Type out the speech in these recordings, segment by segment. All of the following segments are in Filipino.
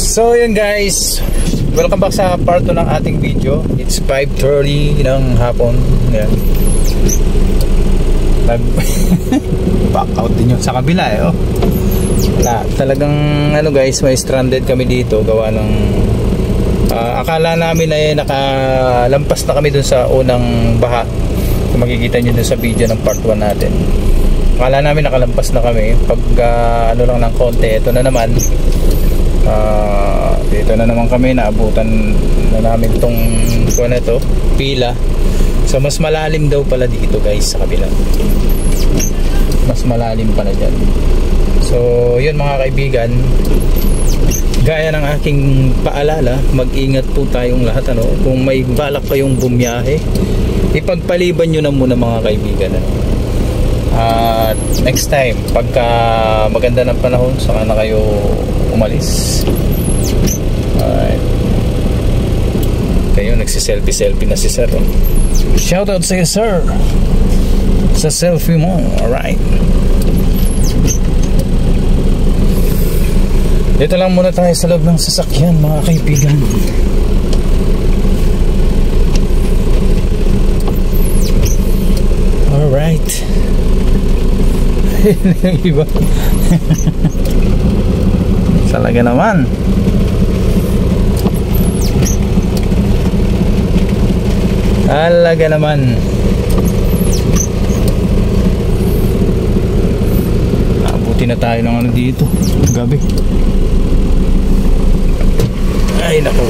So yun guys, welcome back sa part 2 ng ating video. It's 5:30 ng hapon. Yan. Back out din yung sa kabila oh. Wala, talagang ano guys, may stranded kami dito gawa ng akala namin ay nakalampas na kami dun sa unang baha. Kung makikita nyo dun sa video ng part 1 natin, akala namin nakalampas na kami. Pag ano lang ng konti, ito na naman. Dito na naman kami, naabutan na namin tong pila. So mas malalim daw pala dito guys sa kabila. Mas malalim pala dyan. So yun mga kaibigan, gaya ng aking paalala, mag-ingat po tayong lahat ano. Kung may balak kayong bumiyahe, ipagpaliban nyo na muna mga kaibigan ano. At next time pagka maganda ng panahon, saka na kayo umalis. Alright. Kayo nagsiselfie na si sir. Shoutout sa iyo sir, sa selfie mo. Alright, dito lang muna tayo sa loob ng sasakyan mga kaibigan. Alright. Yung iba talaga naman. Talaga naman. Abuti na tayo ng ano dito gabi. Ay naku,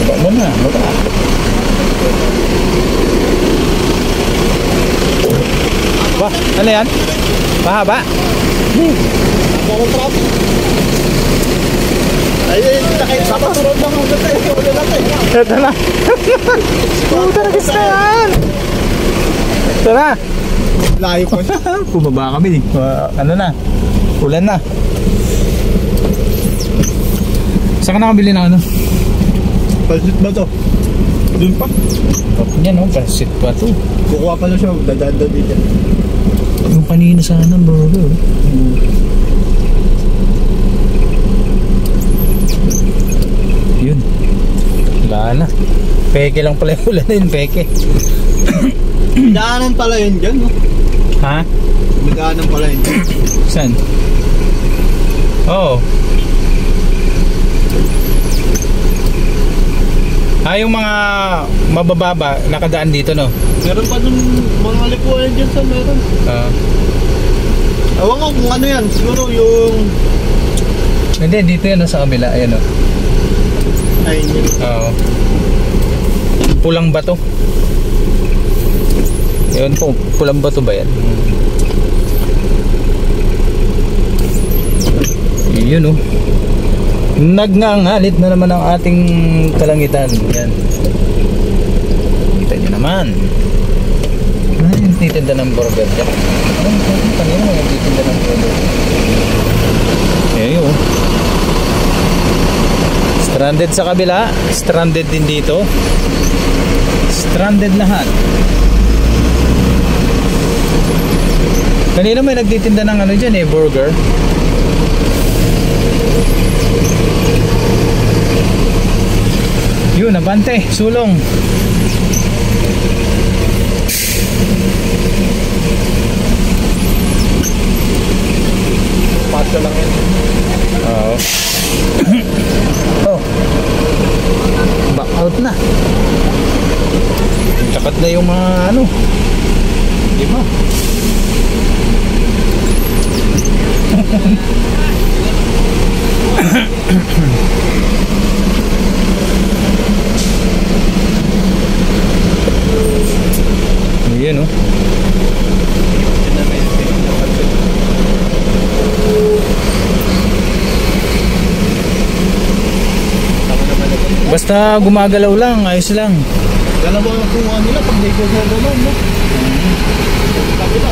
baba mo na, baba. Ba, ano yan? Mahaba? Parang traffic. Ayun, nakita sa pasurod lang ang ganda. Ito na. Puta na gusto yan. Ito na. Layo po siya. Bumaba kami. Ano na, ulan na. Saan ka nakabili na ano? Pansit ba to? Doon pa? Yan o, pansit pa to. Kukuha pa na siya, dadanda dito. Yung kanina sana burger. Yun. Wala na. Peke lang pala yung ulan na yun, peke. Daanan pala yun dyan, no? Ha? Daanan pala yun dyan. Saan? Oo. Yung mga mabababa nakadaan dito, no? Meron pa dun mga likuan dyan sa meron. Ewan ko kung ano yan. Siguro yung... Hindi, dito yan sa kabila. Ayan o. Ay, yun. Oo. Pulang bato. Yun po, pulang bato ba yan? Yun o. Nagngangalit na naman ang ating kalangitan. Yan. Kita nyo naman. Ano yung titinda ng burger dyan? Kanina yung titinda ng burger. Ayan. Stranded sa kabila, stranded din dito. Stranded lahat. Kanina may nagtitinda ng ano dyan burger. Yun, abante, sulong. Pato lang yan. Oo. Oh. Back out na. Takat na yung mga ano. Di ba? Ayan o. Basta gumagalaw lang, ayos lang. Dalawa ang kuha nila pag may gagalaw, no? Kabila.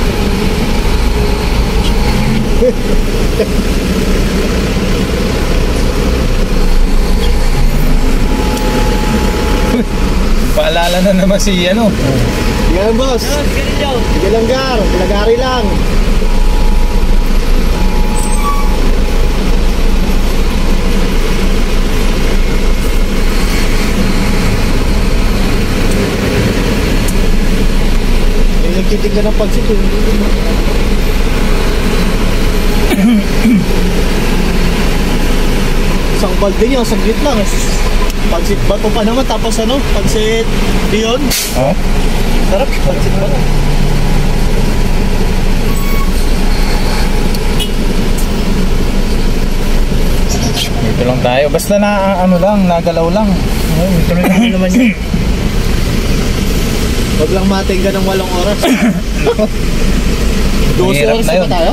Paalala na naman si ano. Sige lang boss. Sige lang gar. Lagari lang. nagtitinda ng pansit eh. Isang balde niya, saglit lang eh. Pansit bato pa naman, tapos ano, pansit Leon. Oh? Sarap, pansit bato. Dito lang tayo. Basta na ano lang, nagalaw lang. Oh, tuloy lang naman yun. Huwag lang mating ka ng 8 oras. 12 Mahirap oras na na yun. ba tayo?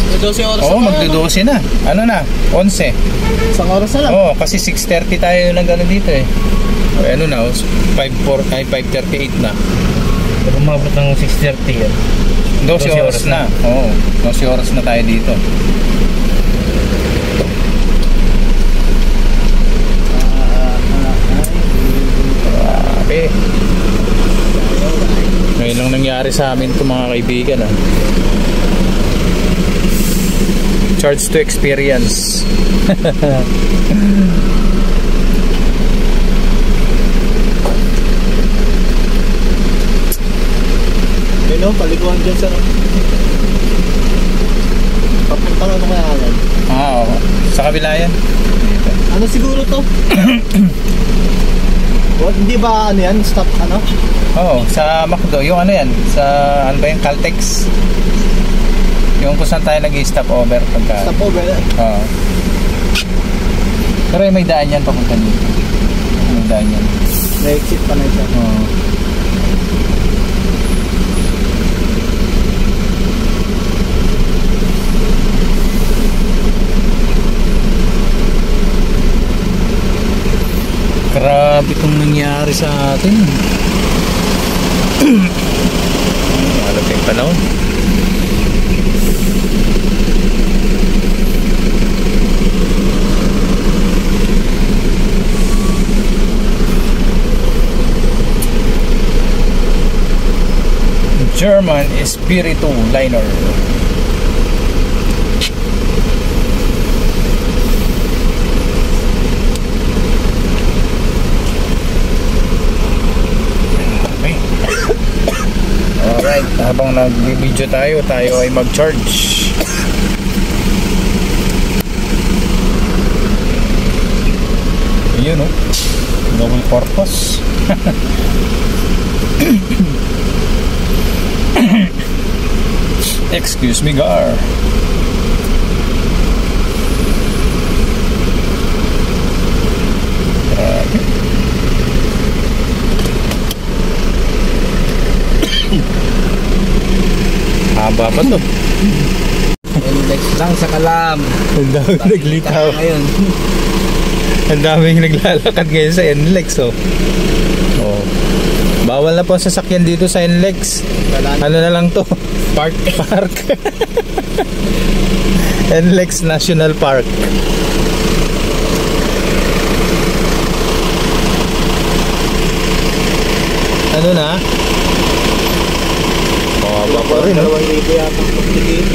May 12 oras Oo, na ba? magdo-12 na. Ano na? 11. Isang oras na lang. Oo, kasi 6:30 tayo nag-ano dito eh. O, ano na, 5:38 na. Pero umabot ng 6:30 yan. 12 oras na. Oo, 12 oras na tayo dito. Grabe. Ngayon lang nangyari sa amin ito mga kaibigan ah. Charge to experience. Yun o, paliguan dyan sa papunta ka na kaya yan. Oo. Sa kabila yan. Dito. Ano siguro to? Hindi ba ano yan? Stop ano? Oo, sa McDo. Yung ano yan? Sa ano ba yung Caltex? Yung kung saan tayo nag-stop over pagka... Stop over. Oo. Pero may daan yan papunta dito. May daan yan. May exit pa na siya. Oo. Grabe itong nangyari sa atin. Malap yung panahon. German Espiritu Liner. Alright, habang nag-video tayo ay mag-charge. Yun oh, double purpose. Excuse me, Gar. Grabe. Haba pa to. Index lang sa kalam. Ang dami naglitaw. Ngayon. Ang daming naglalakad ngayon sa NLEX oh. Oh. Bawal na po ang sasakyan dito sa NLEX. Ano na lang to? Park. NLEX National Park. Ano na? Haba pa rin oh. 2,000 yata ang pagtigil.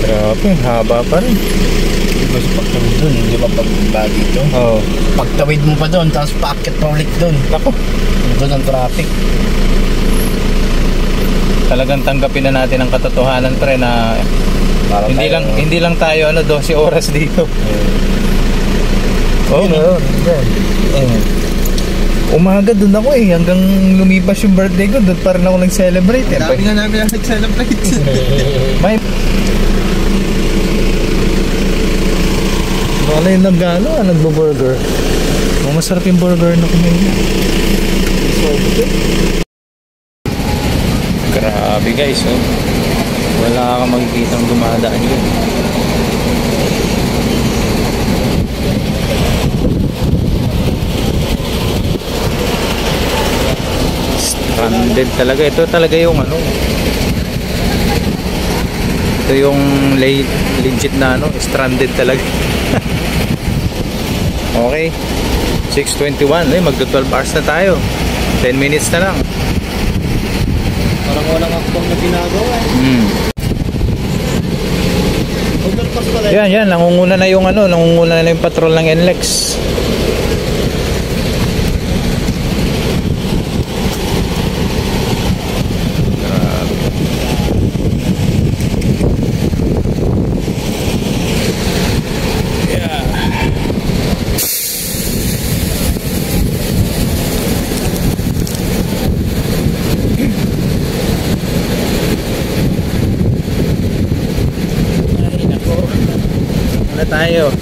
Grabe, haba pa rin. Diba sa pagtawid dun, di ba pagba dito? Oh. Pagtawid mo pa dun, tapos paakit pa ulit dun. Nako. Doon ang traffic. Talagang tanggapin na natin ang katotohanan pre na Para hindi lang tayo 12 oras dito. Oh, Yun. umaga doon ako eh hanggang lumipas yung birthday ko doon pa rin ako nag-celebrate eh. Dami nga namin ang nag-celebrate. May wala yung nagbo-burger. Masarap yung burger na kumain. Grabe guys oh. Wala kang makikitang dumadaan yun. Stranded talaga. Ito talaga yung ano. Ito yung legit na ano. Stranded talaga. Okay. 6:21. Magdo 12 hours na tayo. 10 minutes na lang. Parang walang akbang na ginagawa eh. Overpass pala yun. Yan. Nangunguna na yung ano. Nangunguna na yung patrol ng NLEX. tayo.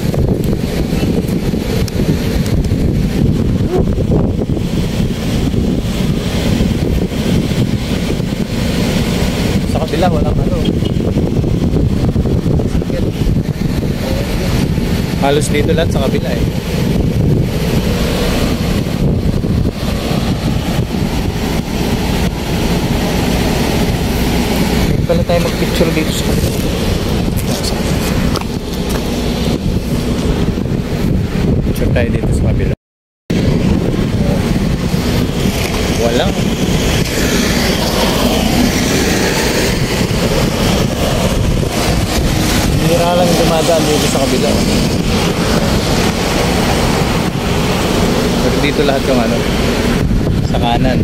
Sa kabila walang ano. Halos dito lahat sa kabila eh. Pala tayo mag-picture dito sa kabila. Picture tayo dito sa kabila. Walang. Hira lang dumadaan dito sa kabila. Pero dito lahat yung ano, sa kanan.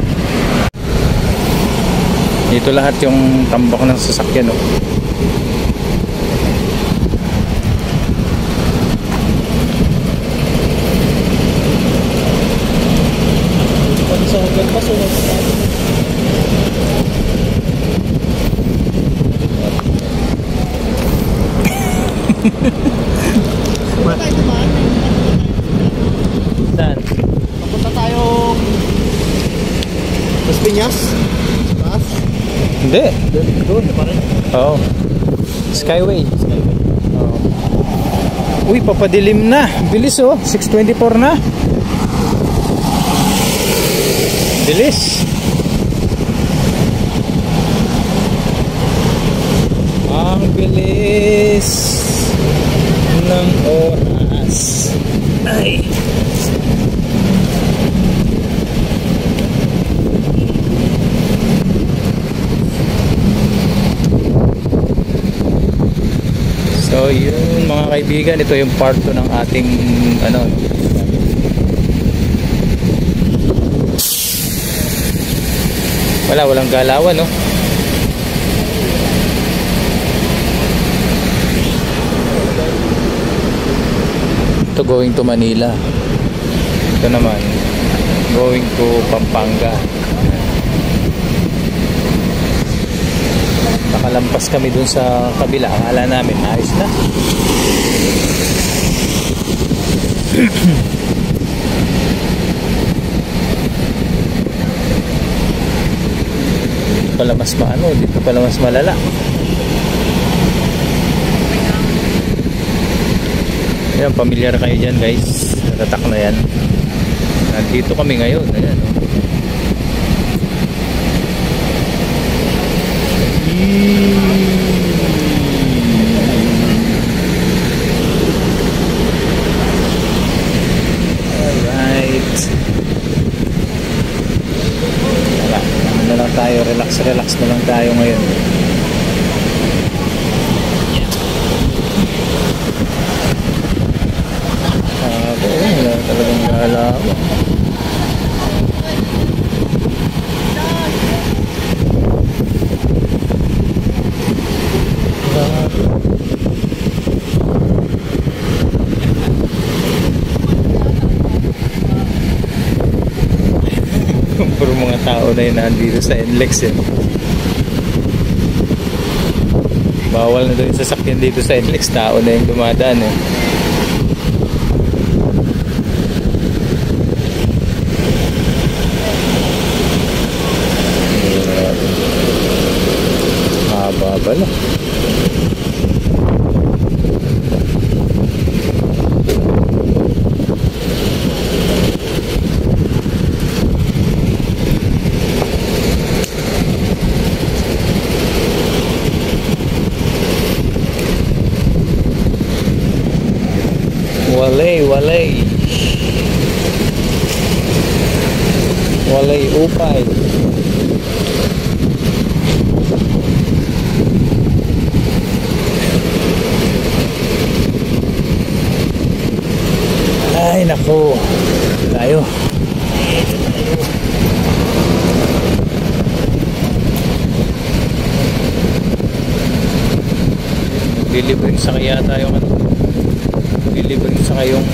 Dito lahat yung tambak ng sasakyan, no? Sa hotel pa, sunod na. Punta tayo naman. Saan? Papunta tayong Las Piñas. Taas. Hindi. Doon pa rin. Oo. Skyway. Oo. Uy, papadilim na. Bilis oh. 6:24 na. Bilis. Ang bilis ng oras. Ay. So yun mga kaibigan, ito yung part 2 ng ating ano, walang galawan, no? Ito going to Manila. Ito naman going to Pampanga. Nakalampas kami dun sa kabila. Akala namin ayos na. Dito pala mas maano, dito pala mas malala. Ayan, pamilyar kayo dyan guys. Natatak na yan. Nandito kami ngayon. Ayan, oh. Alright. Ano na lang tayo, relax na lang tayo ngayon. Wala talagang galaw. Puro mga tao na yun nandito sa NLEX eh. Bawal na doon yung sasakyan dito sa NLEX. Tao na yung dumadaan eh. Haba pala. Walay upay. Ay nako, tayo. Delivery sa kaya tayo ano? Delivery sa kayong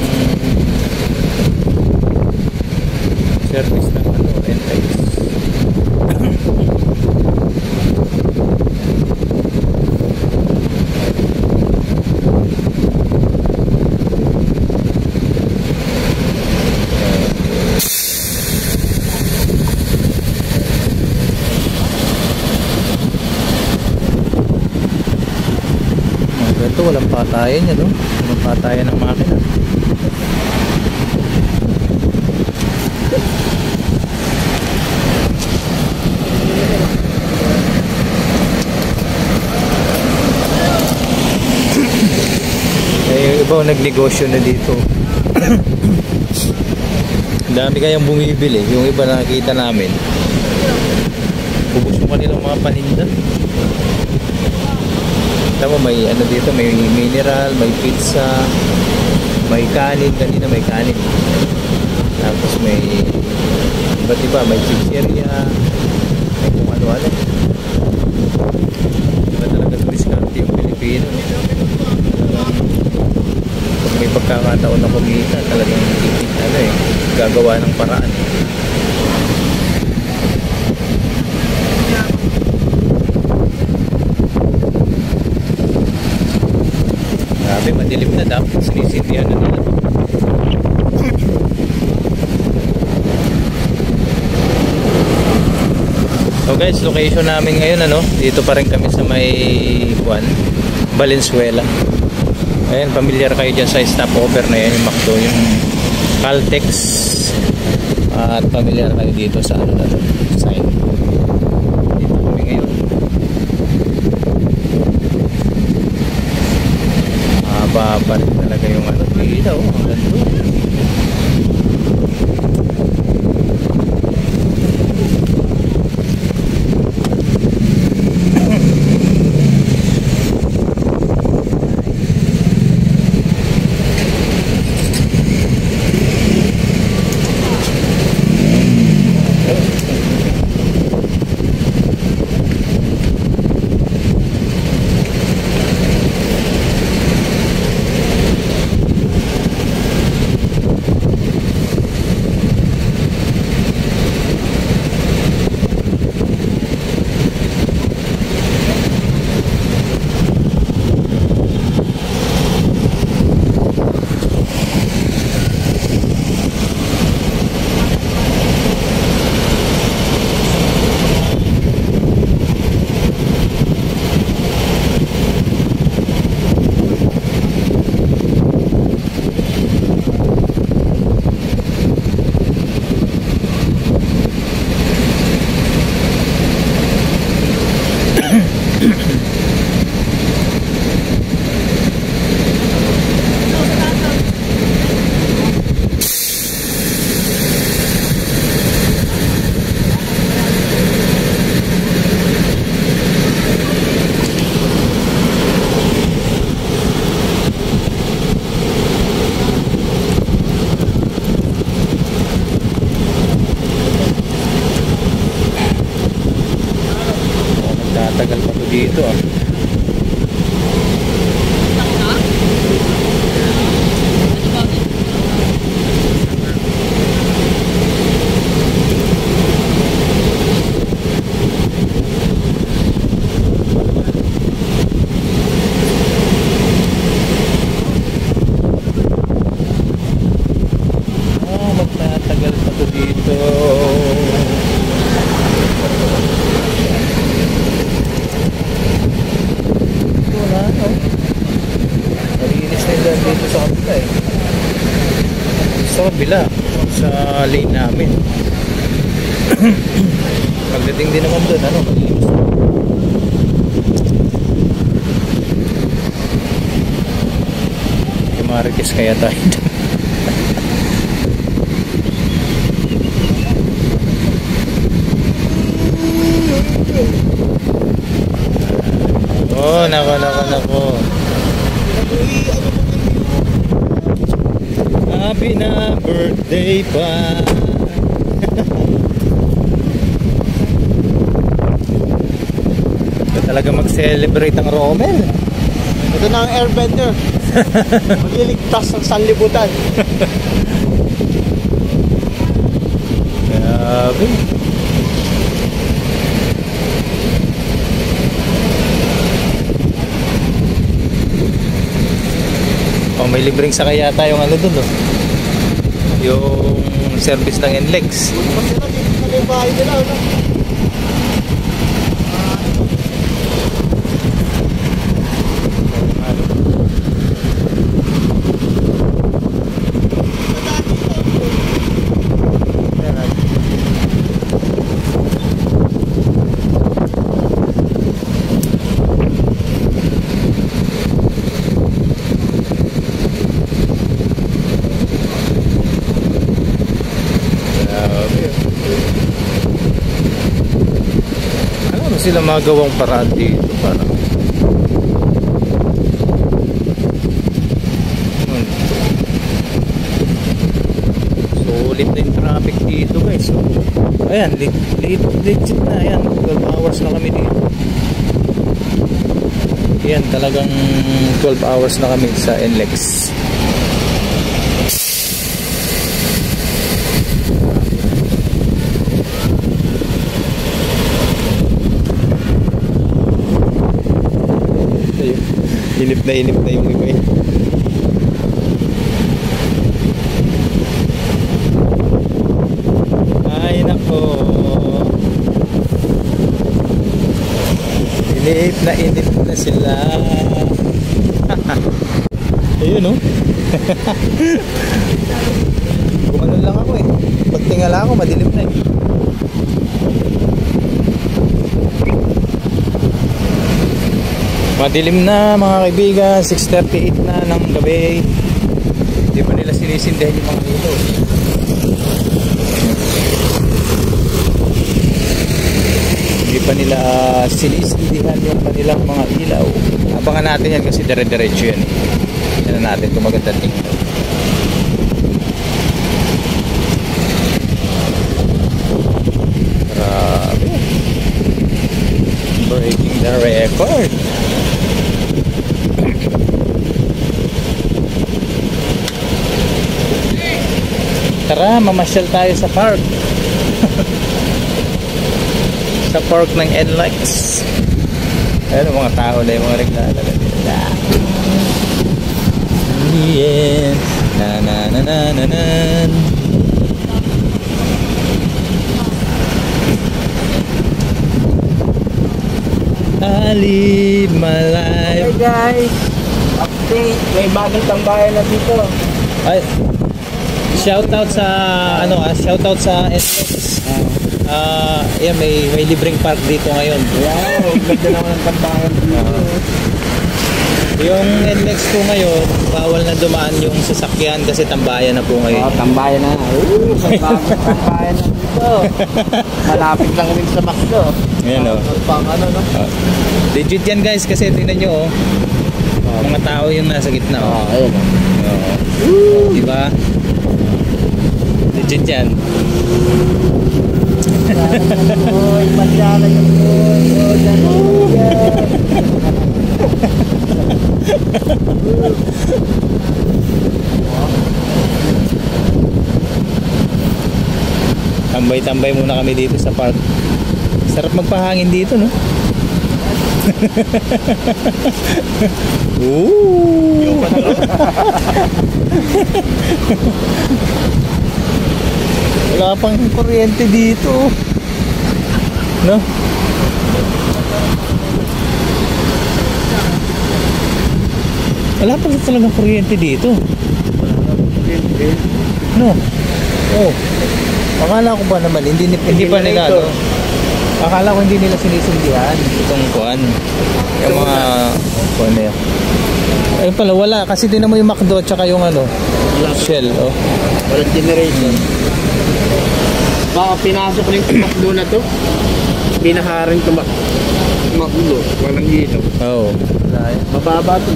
service ng ano, NLEX. patayan niya, no? Anong patayan ng makina? Eh, iba nagnegosyo na dito. Ang dami kayang bumibili. Yung iba nakikita namin, ubos yung kanilang mga paninda. Tama, may ano dito, may mineral, may pizza, may kanin. Kanina may kanin. Tapos may iba't iba, may chicheria, may kung ano-ano. Iba talaga tumiskante yung Pilipino. Pag may pagkakataon na kumita, talagang ano eh, gagawa ng paraan. Grabe, madilim na, dapat sinisindihan na nila. So guys, location namin ngayon, ano, dito pa rin kami sa may Valenzuela. Ayan, familiar kayo dyan sa stopover na yan, yung McDo, yung Caltex. At familiar kayo dito sa ano na to, sign. Dito kami ngayon. Mahaba rin talaga yung ano, dito, hanggang doon. Tagal pa to dito ah. Magtatagal pa to dito. Dito sa kabila eh. Sa kabila, sa lane namin. Pagdating din naman doon, ano, malinis. Marites kaya tayo doon. Oh, nako. Happy na birthday pa. Ito talaga mag-celebrate ang Rommel. Ito na ang airbender. Magliligtas ng sanlibutan. Grabe. Oh, may libreng sakay yata yung ano dun, oh. Yung service ng NLEX. Kasi na dito na yung bahay nila, ano? sila magawang paraan dito para sulit na yung traffic dito guys. So, ayan, legit na. Ayan, 12 hours na kami dito. Ayan, talagang 12 hours na kami sa NLEX. Inip na yung iba eh. Ay nako, inip na sila. Ayun no. Gumano lang ako eh. Pagtingala ako madilim na eh. Madilim na mga kaibigan, 6:38 na ng gabi. Hindi pa nila sinisindihan yung mga ilaw. Hindi pa nila sinisindihan yung kanilang mga ilaw. Abangan natin yan kasi dire-diretso yan eh. Yan na natin kung maganda tingin. Grabe. Breaking the record. Tara, mamasyal tayo sa park. Sa park ng NLEX. Ayun, mga tao na yung mga naglalala nila. Yeah. Na na na na na na. I live my life. Hey guys, update. May bagong tambayan na dito. Ay, shoutout sa shoutout sa NLEX. Yeah, may libreng park dito ngayon. Wow, ganda naman ang tambayan dito. Yung NLEX po ngayon, bawal na dumaan yung sasakyan kasi tambayan na po ngayon. Oh, tambayan na. May bagong tambayan na dito. Malapit lang rin sa McDo. Ayan o. Pang ano no? Legit yan guys kasi tingnan nyo mga tao yung nasa gitna oh. Ayun. Diba? Legit yan. Oy, masyala yung boy. Oh, Tambay-tambay muna kami dito sa park. Sarap magpahangin dito, no? Ooh. Wala pang kuryente dito. No? Wala pa talagang kuryente dito. No? Oh. Akala ko ba naman hindi pa nila ano? Akala ko hindi nila sinisindihan itong kuan. Yung mga kuan na yun. Ayun pala wala kasi din mo yung McDo tsaka yung ano Shell oh. Walang generation. Baka pinasok rin yung McDo na to. Pinaharin ko McDo. Walang ilaw. Oo. Mababa to.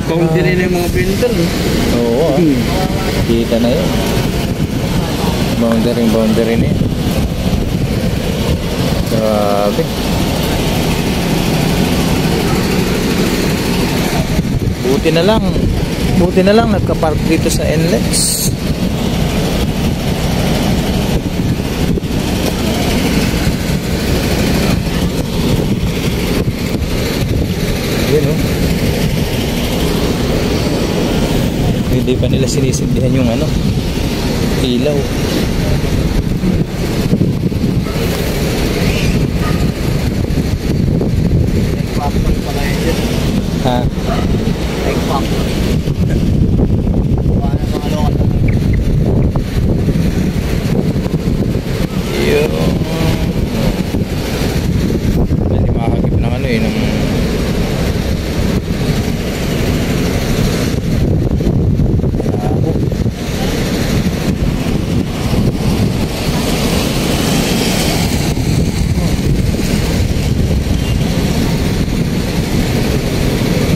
Boundary na yung mga vendor. Oo. Kita na yun. Boundary na yun. Grabe. Buti na lang nagka-park dito sa NLEX. Yun oh. Hindi pa nila sinisindihan yung ano ilaw. Ha? Hindi makakagip ng ano eh ng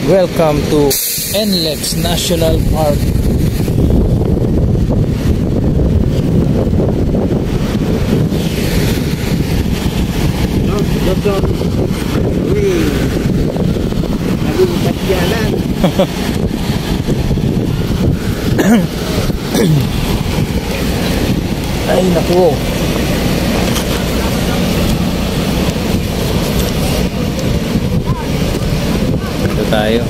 Welcome to NLEX National Park. Uy, naging pasyalan. Ay naku. Dito tayo.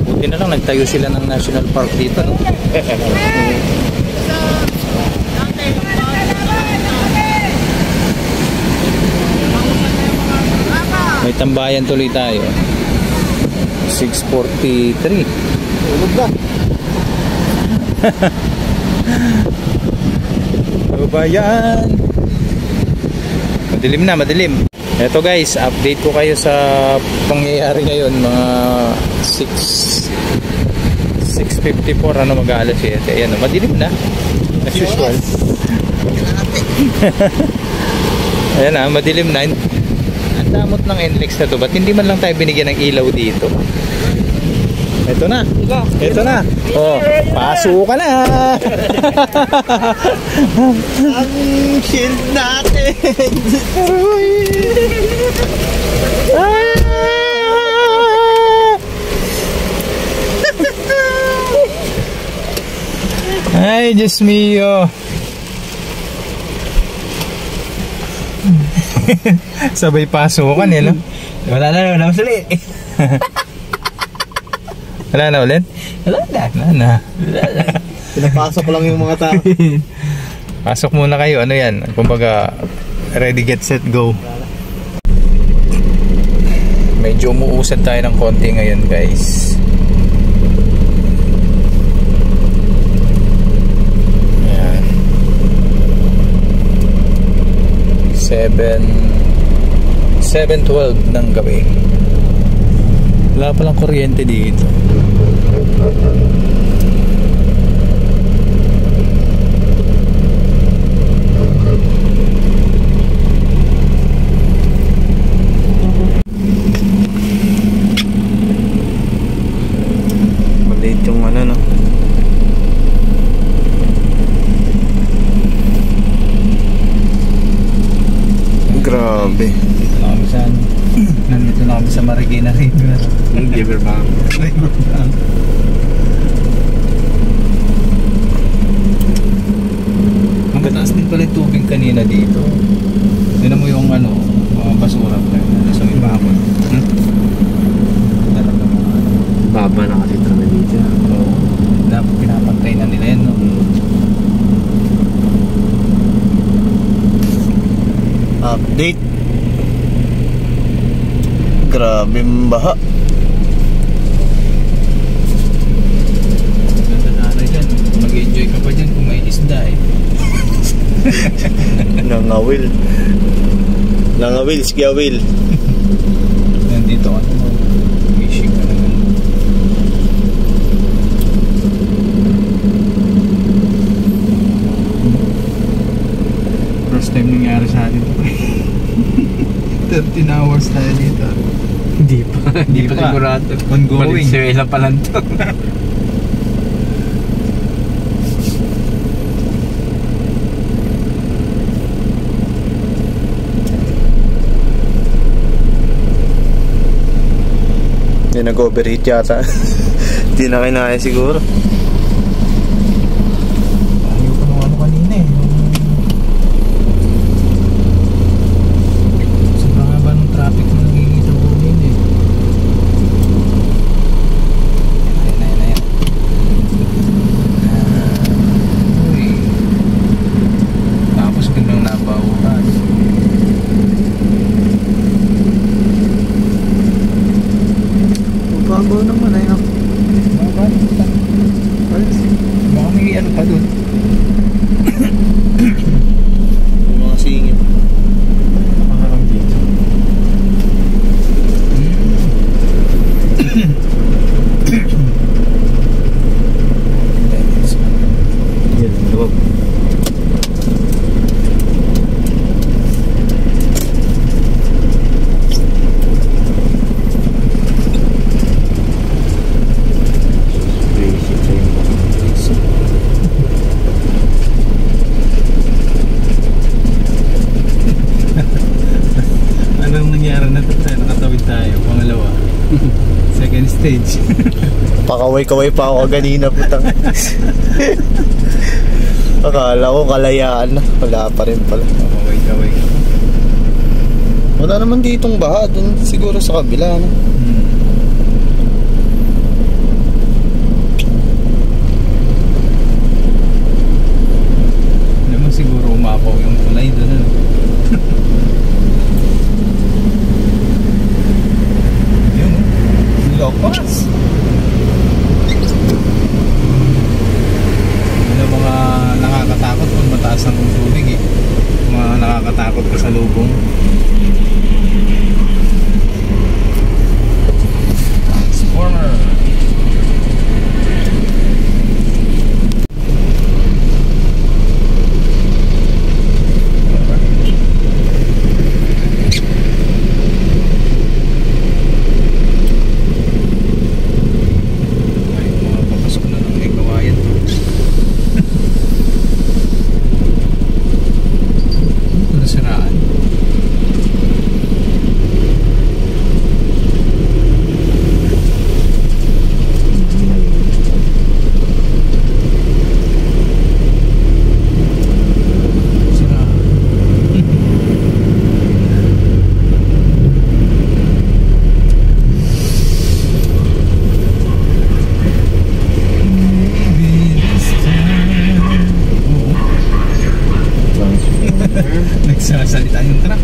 Buti na lang nagtayo sila ng national park dito, no? May tambayan tuloy tayo. 6:43. Tulog ba? Ano ba yan? Madilim na, madilim. Eto guys, update ko kayo sa pangyayari ngayon. Mga 6:54, ano, mag-aalas 7. Ayan, madilim na. As usual. Ayan na, madilim na. Ang damot ng NLEX na to. Ba't hindi man lang tayo binigyan ng ilaw dito? Ito na. Ito na. Oh, paso ka na. Ang shield natin. Ay, Diyos mio. Sabay pasukan eh, no? Wala na ulit. Wala na ulit? Wala na. Wala na. Pinapasok lang yung mga tao. Pasok muna kayo. Ano yan? Kumbaga, ready, get, set, go. Medyo umuusad tayo ng konti ngayon, guys. Ayan. 7:12 ng gabi. Wala palang kuryente dito. Maliit yung ano, no? Grabe. Nandito na kami sa Marikina River. Riverbank. Ang mataas din pala yung tubig kanina dito. Tignan mo yung ano, mga basura pa sa may bakod. Talaga mga ano. Baba na kasi talaga dito. Oo. Dapat pinapantay na nila yan, no? Update. Grabe ang baha. Ganda na ano dyan. Mag-enjoy ka pa dyan kung may isda eh. Nangawil. Nangawil, skiyawil. Nandito ka naman. Fishing ka naman. First time nangyari sa atin ito. 13 hours tayo dito. Hindi pa sigurado. Ongoing. Valenzuela pa lang to. Hindi nag-overheat yata. Hindi na kinaya siguro. Ayaw ko nung ano kanina eh. Sobrang haba ng traffic na nangingita ko kanina eh. Ayan. Uy. Tapos biglang nabawakan. Babaw naman ay ako. Baka may ano pa dun. Yung mga singit. Nakakarang dito. Yan, loob. Second stage. Pakaway-kaway pa ako kanina putang. Akala ko kalayaan na. Wala pa rin pala. Kaway-kaway. Wala naman ditong baha. Dun siguro sa kabila. No? Naman siguro umapaw yung kulay doon. Ano? Yun. Locos. Yun ang mga nakakatakot kung mataas ang tubig eh. Mga nakakatakot ka sa lubong. Transformer. Nagsasalita yung truck.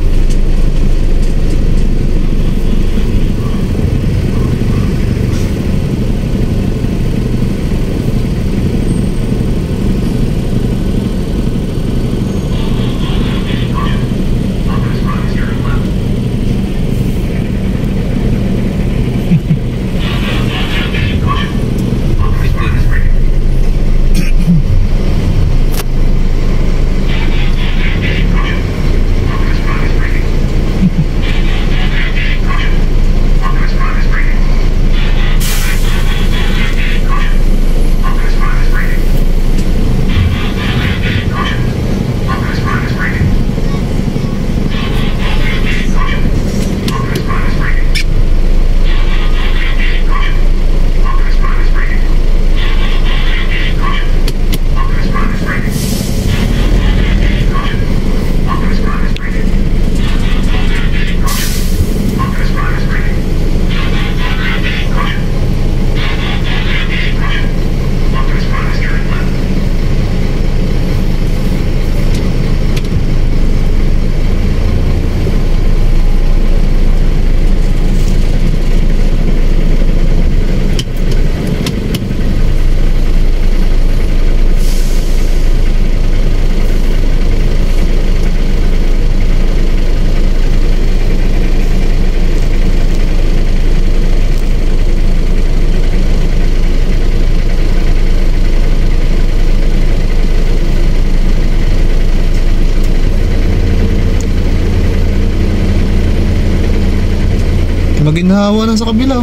Maginhawa na sa kabila.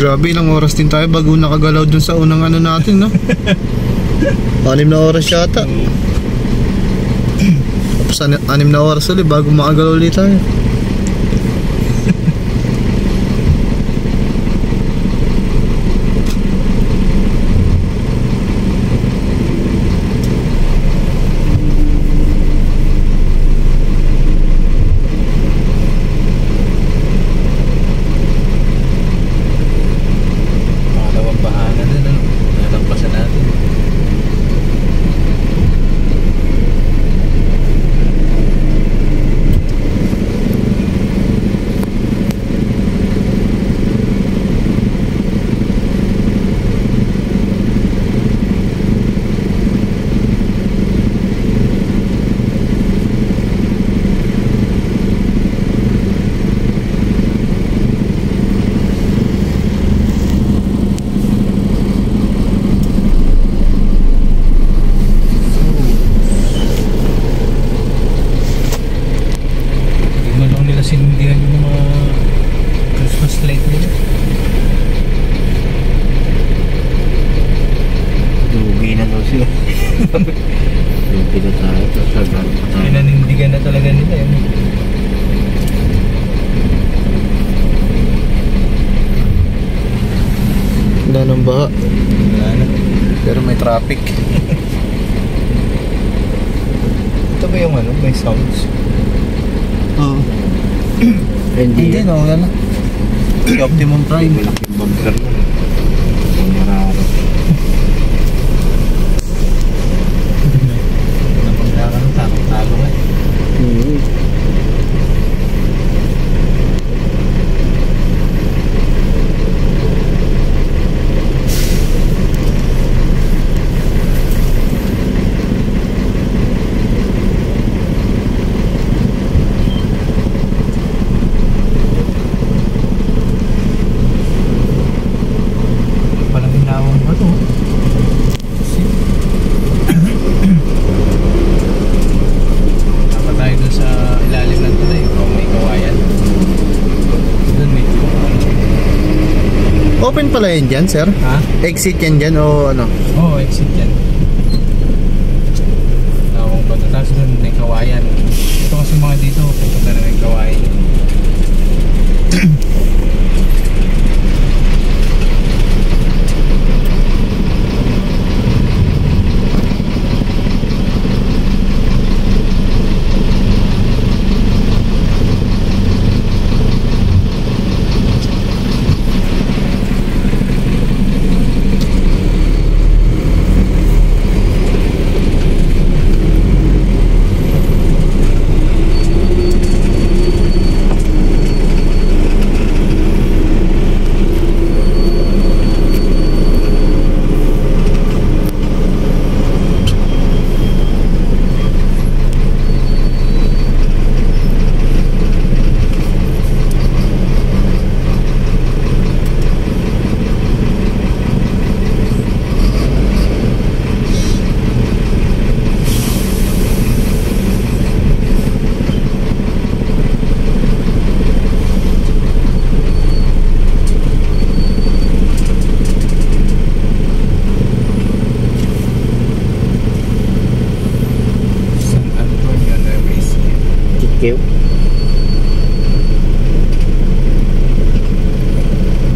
Grabe, ilang oras din tayo bago nakagalaw dun sa unang ano natin, no? 6 na oras yata. Tapos 6 na oras ulit bago makagalaw ulit tayo. Sinundihan yung mga Christmas light nila. Lugi na daw sila. Lugi na tayo. Pinanindigan na talaga nila yun. Wala nang baha. Wala na. Pero may traffic. Ito ba yung ano? May sounds? Oo. Hindi Hindi, no, wala na. Si Optimum Prime. Malaking bumper mo. Punyararo. Napagda ka ng takot-talo eh. Open pala yan dyan, sir? Ha? Exit yan dyan o ano? Oo, exit yan. Tawang ba ito? Tapos doon may kawayan. Ito kasi mga dito, pupunta na may kawayan. Kiw.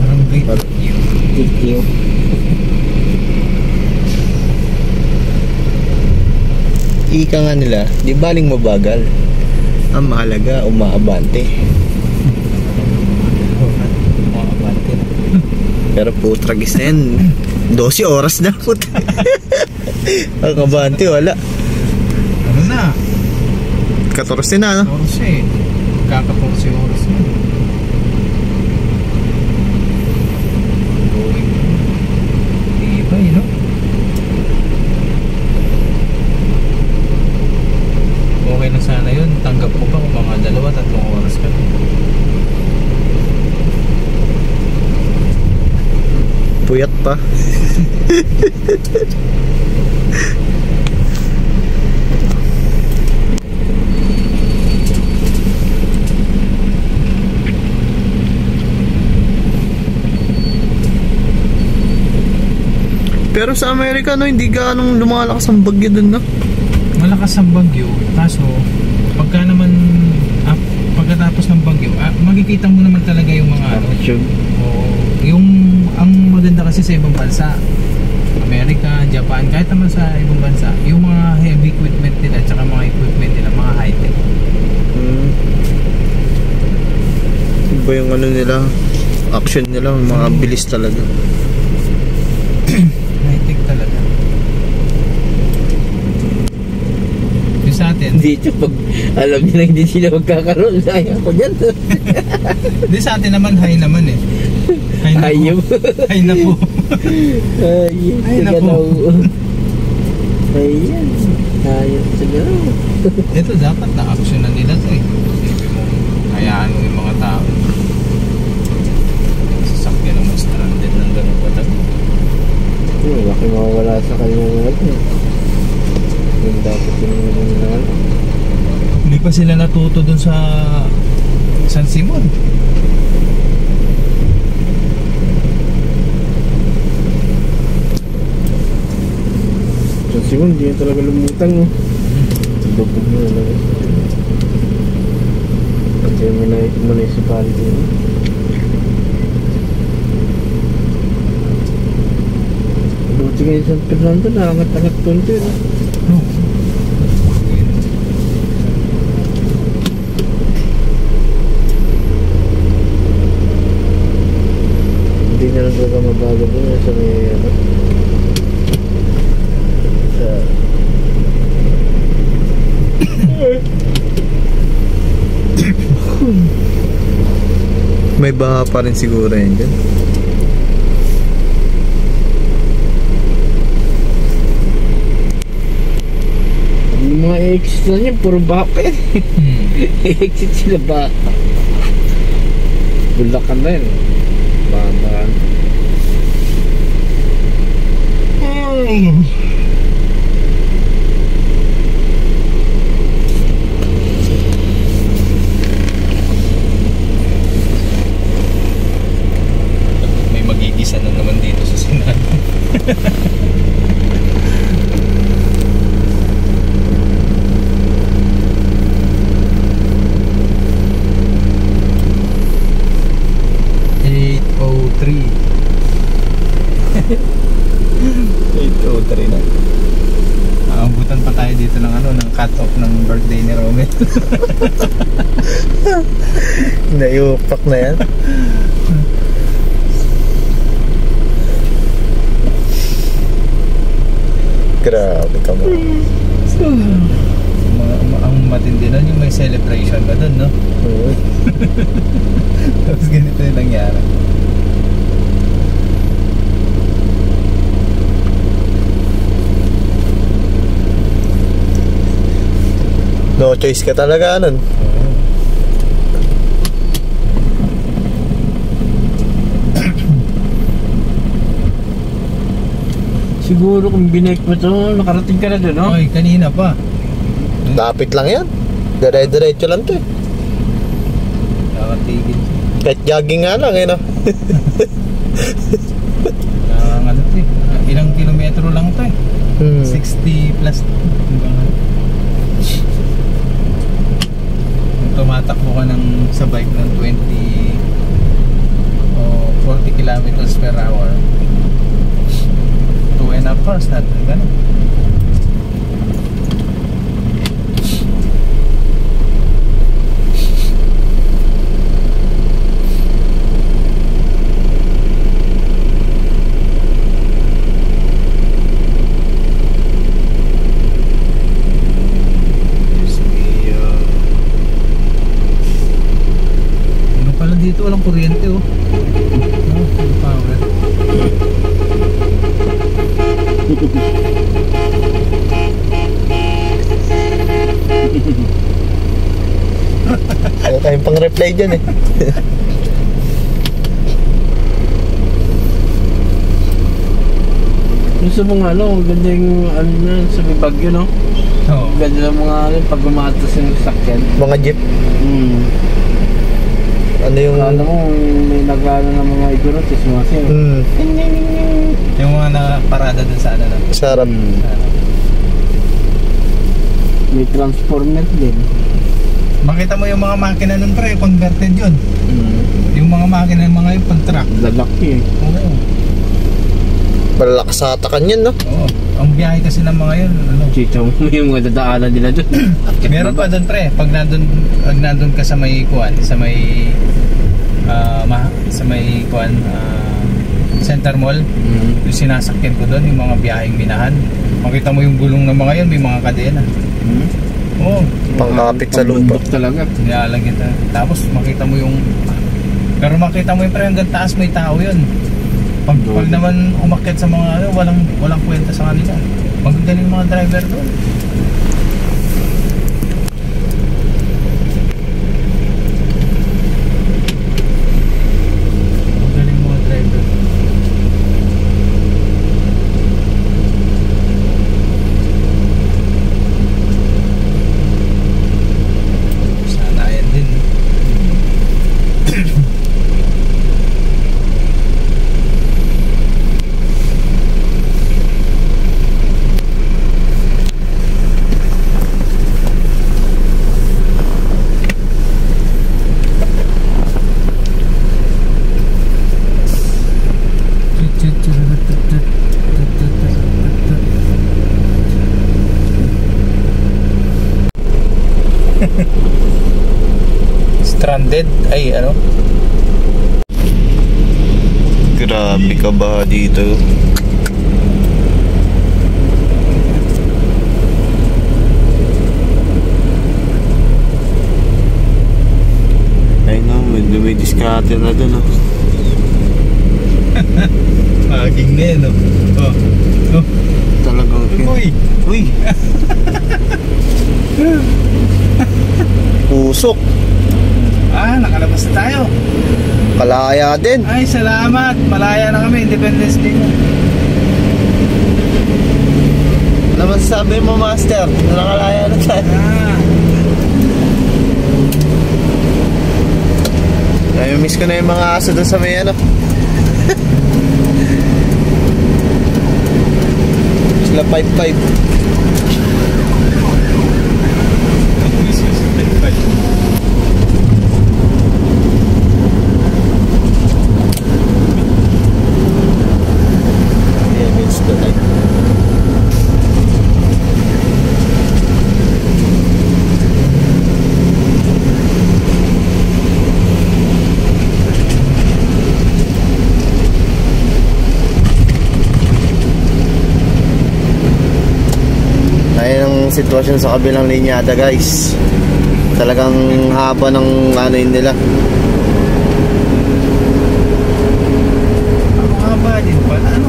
Parang great. Kiw. Ika nga nila, di baling mabagal. Ang mahalaga, umaabante. Makabante na. Pero putragis na yan. 12 oras na put. Ang kabante, wala. Ano na? 14 na, no? Oras eh. Kaka-14 oras na. Going. Iba eh, no? Okay na sana yun. Tanggap ko pa kung mga 2-3 oras ka na. Puyat pa. Pero sa Amerika, no, hindi ganong lumalakas ang bagyo dun, no? Malakas ang bagyo, kaso pagka naman pagkatapos ng bagyo, makikita mo naman talaga yung mga yung ang maganda kasi sa ibang bansa, Amerika, Japan, kahit naman sa ibang bansa, yung mga heavy equipment nila at saka mga equipment nila, mga high-tech. Iba yung ano nila, action nila, mga bilis talaga. High-tech talaga. Yung sa atin, Dito, pag alam nyo na hindi sila magkakaroon, sayang ko dyan. di sa atin naman high naman eh. High na Ayaw. po. High na po. Ay, naku. Ayan. Ayos siguro. Ito dapat na action na nila to eh. Isipin mo, hayaan mo yung mga tao. Sasakyan naman stranded ng ganun katabi. Laki mawawala sa kanyang ano. Yung dapat yung ano. Hindi pa sila natuto dun sa San Simon. Siguro hindi yan talaga lumutang, no? Lubog nyo na lang. Kasi yung municipality, no? Buti ngayon San Fernando, nakangat-angat konti, no? Hindi na lang talaga mabago doon sa may, ano? May baha pa rin siguro yun dyan. Yung mga exit na niya, puro baka yan. Exit sila ba? Bulakan na yun. Bahan. May magigisa na naman dito sa Senado. na. Abutan pa tayo dito ng ano, ng cut-off ng birthday ni Romel. Nayupak na yan. Grabe ka mo. Ang matindi nun yung may celebration ba dun, no? Tapos ganito yung nangyari. No choice ka talaga nun. Siguro kung binake mo to, nakarating ka na doon, no? Oy, kanina pa. Lapit lang yan. Dire-diretso lang to eh. Nakatigil. Kahit jogging nga lang eh, no? Ano to eh. Ilang kilometro lang to eh. 60 plus. Kung tumatakbo ka sa bike ng 20 o 40 kilometers per hour, 2.5 hours natin, gano'n. Ano pala dito, walang kuryente oh. Full power. Wala tayong pang-reply dyan eh. Yung sa mga ano, ganda yung ano na, sa may bagyo, no? Oo. Ganda ng mga ano, pag gumatos yung sakyan. Mga jeep. Ano yung... Alam mo, may nagano ng mga igorotis, mga siya. Yung mga naparada dun sa ano na. Sarap. May transformer din. Makita mo yung mga makina nun pre, converted yun. Yung mga makina ng mga yung pag-truck. Lalaki eh. Oo. Malakas sa atakan yan, no? Oo. Ang biyahe kasi ng mga yun, ano. Kita mo yung mga dadaanan nila dun. Meron pa dun pre, pag nandun ka sa may kuwan, sa may Center Mall, yung sinasakyan ko doon, yung mga biyaheng minahan. Makita mo yung gulong ng mga yun, may mga kadena. Oo. Pangkapit sa lupa. Talaga. Nilalagyan ta. Tapos makita mo yung pre hanggang taas may tao yun. Pag naman umakyat sa mga ano, walang kwenta sa kanila. Magagaling mga driver doon. Magagaling mga driver. Sana yan din. Stranded ay ano? Grabe ka ba dito? Ay no, may diskarte na dun, oh. Paging na yun, oh. Oh. Talagang Uy! Uy! Pusok! Ah, nakalabas na tayo. Kalaya din. Ay, salamat. Malaya na kami. Independence Day na. Ano naman sabi mo, Master? Nakalaya na tayo. Ay, miss ko na yung mga aso doon sa may ano. Sila 5-5. Sitwasyon sa kabilang linyada, guys. Talagang haba ng ano yun nila. Ang haba din pala, ano?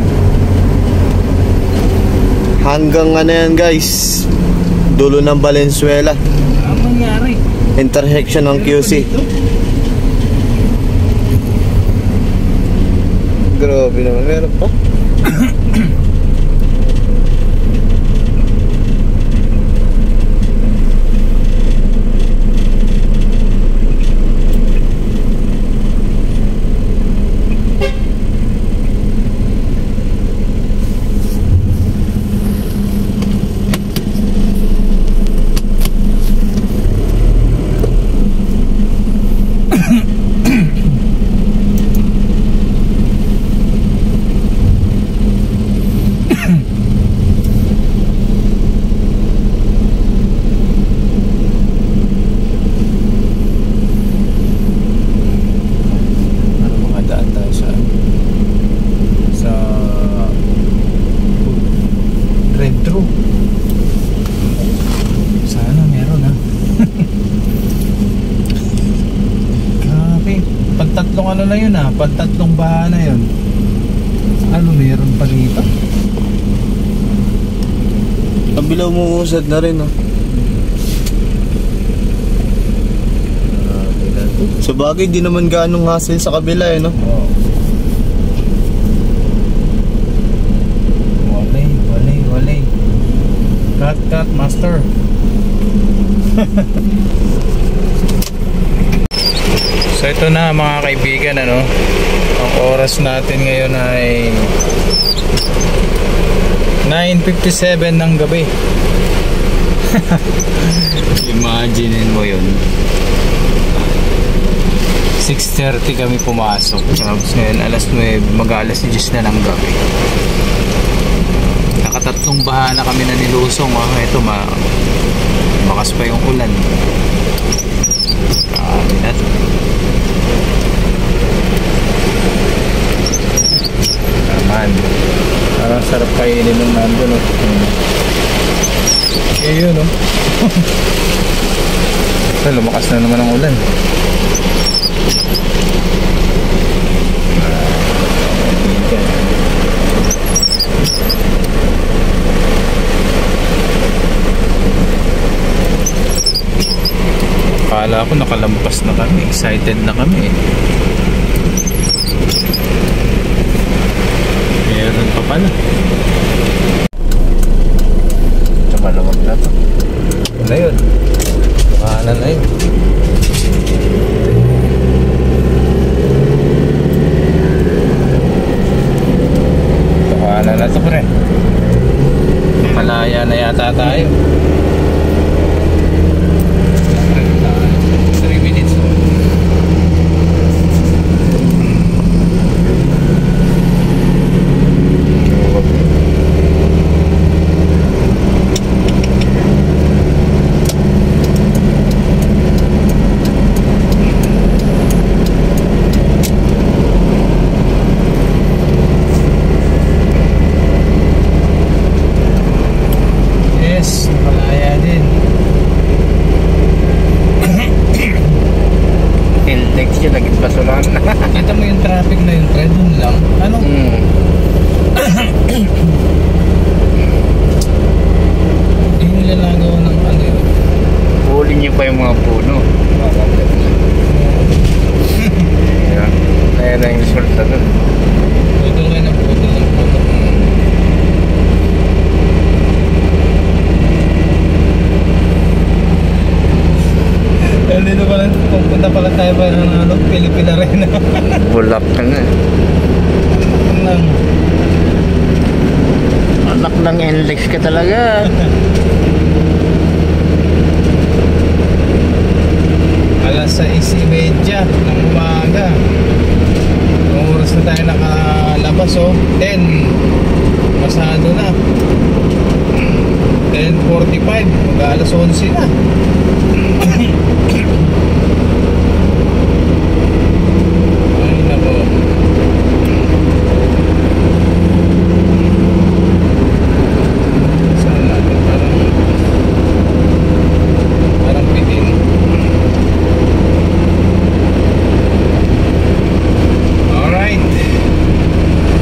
Hanggang ano yan, guys, dulo ng Valenzuela. Ang mangyari? Intersection ng QC. Grabe naman, meron pa. Pantatlong ano na yun pantatlong baha na yun. Ano meron pa dito? Kabilaw mo usad na rin, oh. Sa bagay, di naman ganong hassle sa kabila, eh, no? Oh. Walay. Cut, master. So ito na mga kaibigan, ano, ang oras natin ngayon ay 9:57 ng gabi. Imagine mo yun. 6:30 kami pumasok. Tapos ngayon alas 9, mag-alas 10 na ng gabi. Nakatatlong baha na kami na nilusong. Ito makas pa yung ulan. Grabe na to. Naman. Parang sarap kainin nung nandun. Yun lumakas na naman ang ulan. Akala ko nakalampas na kami. Excited na kami. Meron pa pala. Ito malamag na to. Ano yun? Makahanan na yun. Makahanan na to pre. Malaya na yata tayo. 3 minutes. Kita mo yung traffic na yung trend dun lang. Ano? Hindi nila nagawa ng ano yun. Huli niyo pa yung mga puno. Kaya na yung resulta dun. Putol kayo ng putol ng putol. Dito pala, pupunta pala tayo pa ng Pilipina rin. Bulak ka na. Anak ng NLEX ka talaga. Alas 6:30 ng umaga. Kung oras na tayo nakalabas 10 pasado na. 10:45 mag-alas 11 na. Ay nako. Saan natin parang pitin. Alright,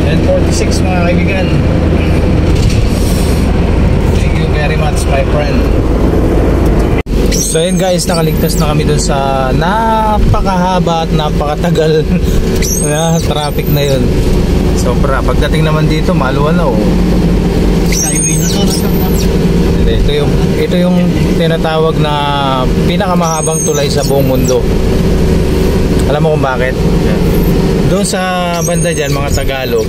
10:46 mga kaibigan. Thank you very much my friend. So yun guys, nakaligtas na kami dun sa napakahaba at napakatagal na traffic na yun. Sobra. Pagdating naman dito, maluwan na Skyway na to. Ito yung tinatawag na pinakamahabang tulay sa buong mundo. Alam mo kung bakit? Doon sa banda dyan, mga Tagalog.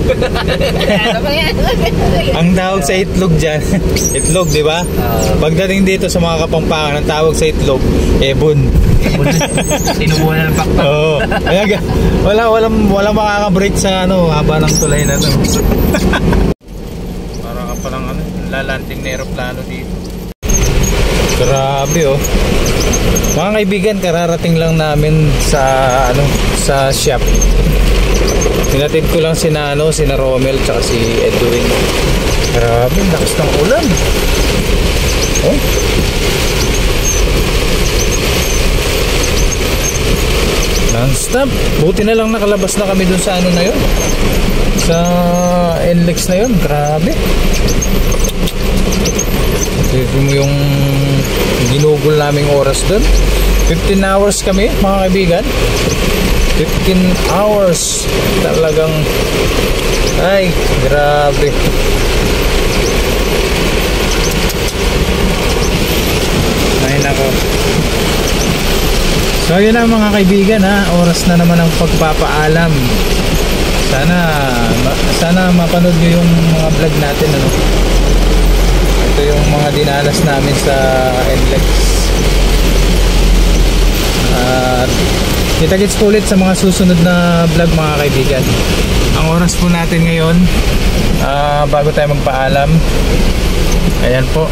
Ang tawag sa itlog dyan, itlog, di ba? Pagdating dito sa mga Kapampangan, ang tawag sa itlog, ebon. Sinubuhan na ng pakpak. Oo. Walang makaka-break sa haba ng tulay na to. Parang ka palang lalanting na aeroplano dito. Grabe Mga kaibigan, kararating lang namin sa shop. Tinatid ko lang sina Romel tsaka si Edwin. Grabe, lakas ng ulan. Non-stop. Buti na lang nakalabas na kami dun sa na yun. Sa NLEX na yun. Grabe. Tignan mo yung ginugol naming oras dun. 15 hours kami mga kaibigan. 15 hours. Talagang ay, grabe. Ay nako. So yun na mga kaibigan oras na naman ang pagpapaalam. Sana mapanood nyo yung mga vlog natin yung mga dinanas namin sa NLEX. At kita-kits po ulit sa mga susunod na vlog mga kaibigan. Ang oras po natin ngayon, bago tayo magpaalam, ayan po,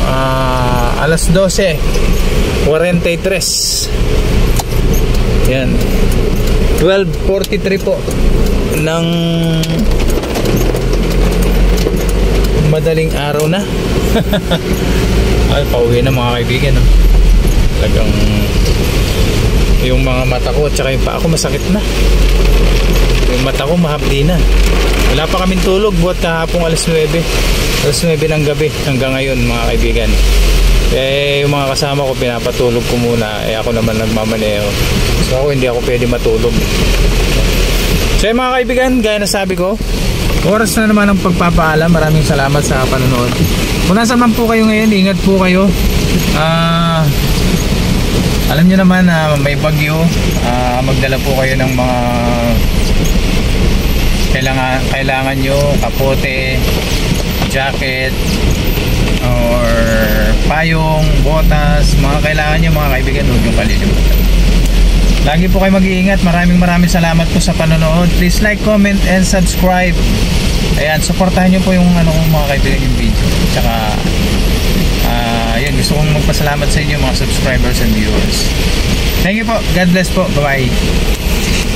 alas 12:43. Yan, 12:43 po ng madaling araw na. Ay, pauwi na mga kaibigan, no? Talagang yung mga mata ko at saka yung paa ko masakit na. Yung mata ko mahapdi na. Wala pa kaming tulog buhat kahapong alas 9 ng gabi hanggang ngayon mga kaibigan. Yung mga kasama ko pinapatulog ko muna, ako naman nagmamaneho, so ako hindi ako pwede matulog. So mga kaibigan, gaya na sabi ko, oras na naman ang pagpapaalam. Maraming salamat sa panonood. Kung nasa man po kayo ngayon, ingat po kayo. Alam nyo naman na may bagyo. Magdala po kayo ng mga kailangan nyo, kapote, jacket, or payong, botas, mga kailangan nyo mga kaibigan, huwag nyo kalilimutan. Lagi po kayo mag-iingat. Maraming salamat po sa panonood. Please like, comment, and subscribe. Ayan, supportahan nyo po yung mga kaibigan yung video. Tsaka yun, gusto kong magpasalamat sa inyo mga subscribers and viewers. Thank you po. God bless po. Bye bye.